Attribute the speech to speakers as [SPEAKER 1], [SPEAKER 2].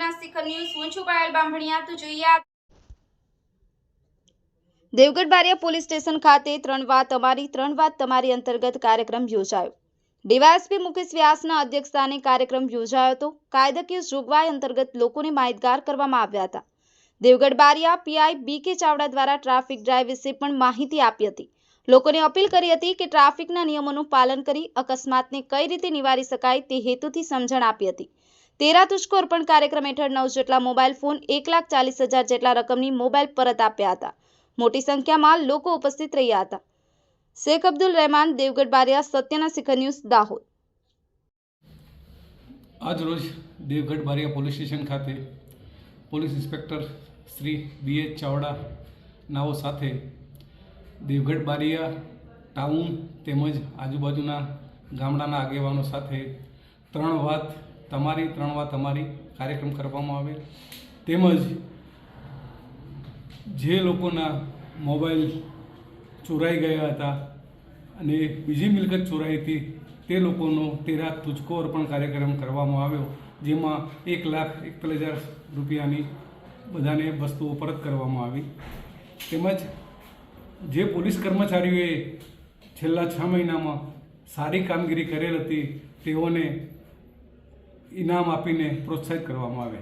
[SPEAKER 1] સત્યના શિખર ન્યૂઝ હું છું પાયલ બામણિયા તો જોઈએ
[SPEAKER 2] દેવગઢ બારિયા પોલીસ સ્ટેશન ખાતે ત્રણ વાત તમારી અંતર્ગત કાર્યક્રમ યોજાયો। ડીવાયએસપી મુકેશ વ્યાસના અધ્યક્ષસ્થાને કાર્યક્રમ યોજાયો હતો। કાયદાકીય જોગવાઈ અંતર્ગત લોકોને માહિતગાર કરવામાં આવ્યા હતા। દેવગઢ બારિયા પીઆઈ બીકે ચાવડા દ્વારા ટ્રાફિક ડ્રાઈવ વિશે પણ માહિતી આપી હતી। લોકોને અપીલ કરી હતી કે ટ્રાફિકના નિયમોનું પાલન કરી અકસ્માતને કઈ રીતે નિવારી શકાય તે હેતુથી સમજણ આપી હતી। 13 તુષ્કો અર્પણ કાર્યક્રમ હેઠળ 9 જેટલા મોબાઈલ ફોન 1,40,000 જેટલા રકમની મોબાઈલ પરત આપ્યા હતા। મોટી સંખ્યામાં લોકો ઉપસ્થિત રહ્યા હતા। શેખ અબ્દુલ રહેમાન, દેવગઢ બારિયા, સત્યના શિખર ન્યૂઝ, દાહોદ।
[SPEAKER 3] આજ રોજ દેવગઢ બારિયા પોલીસ સ્ટેશન ખાતે પોલીસ ઇન્સ્પેક્ટર શ્રી બી.એચ. ચાવડા નાઓ સાથે દેવગઢ બારિયા ટાઉન તેમજ આજુબાજુના ગામડાના આગેવાનો સાથે ત્રણ વાત તમારી કાર્યક્રમ કરવામાં આવે તેમજ જે લોકોના મોબાઈલ ચોરાઈ ગયા હતા અને બીજી મિલકત ચોરાઈ હતી તે લોકોનો 13 તુષ્કો અર્પણ કાર્યક્રમ કરવામાં આવ્યો, જેમાં 1,41,000 રૂપિયાની બધાને વસ્તુઓ પરત કરવામાં આવી। તેમજ જે પોલીસ કર્મચારીઓએ છેલ્લા 6 મહિનામાં સારી કામગીરી કરેલ હતી તેઓને ઇનામ આપીને પ્રોત્સાહિત કરવામાં આવે।